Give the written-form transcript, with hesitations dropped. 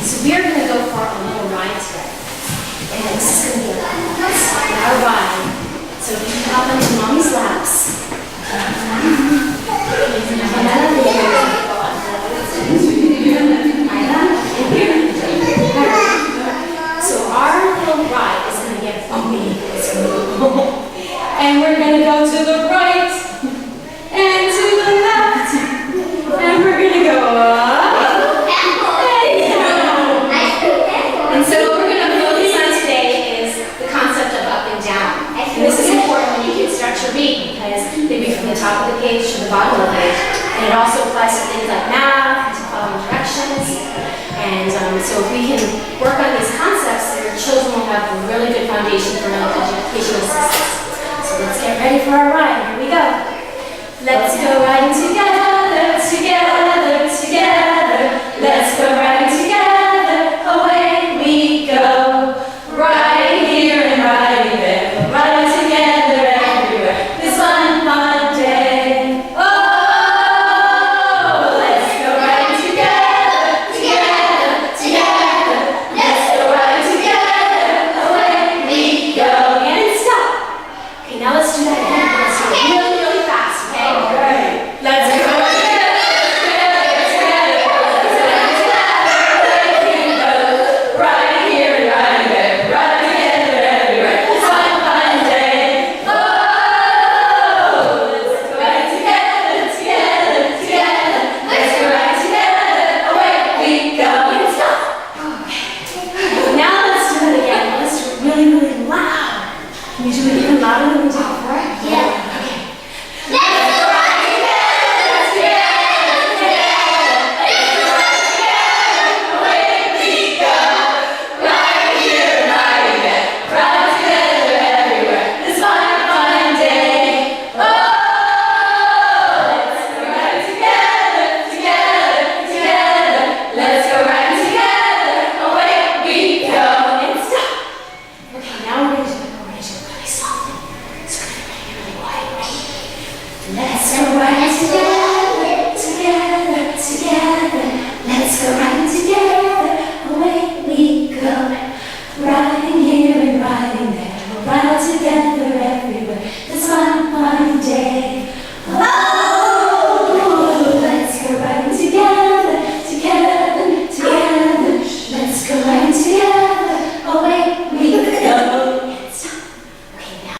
So we are going to go for a little ride today. And this is going to be our ride. So if you can hop into mommy's laps. So our little ride is going to get bumpy. And we're going to go to the right and to the left. And we're going to go up and down. And so what we're going to focus on today is the concept of up and down. And this is important when you kids start to read because they read from the top of the page to the bottom of the page. And it also applies to things like math, to following directions. And so if we can work on these concepts, your children will have a really good foundation for educational success. So let's get ready for our ride. Here we go. Let's go riding together.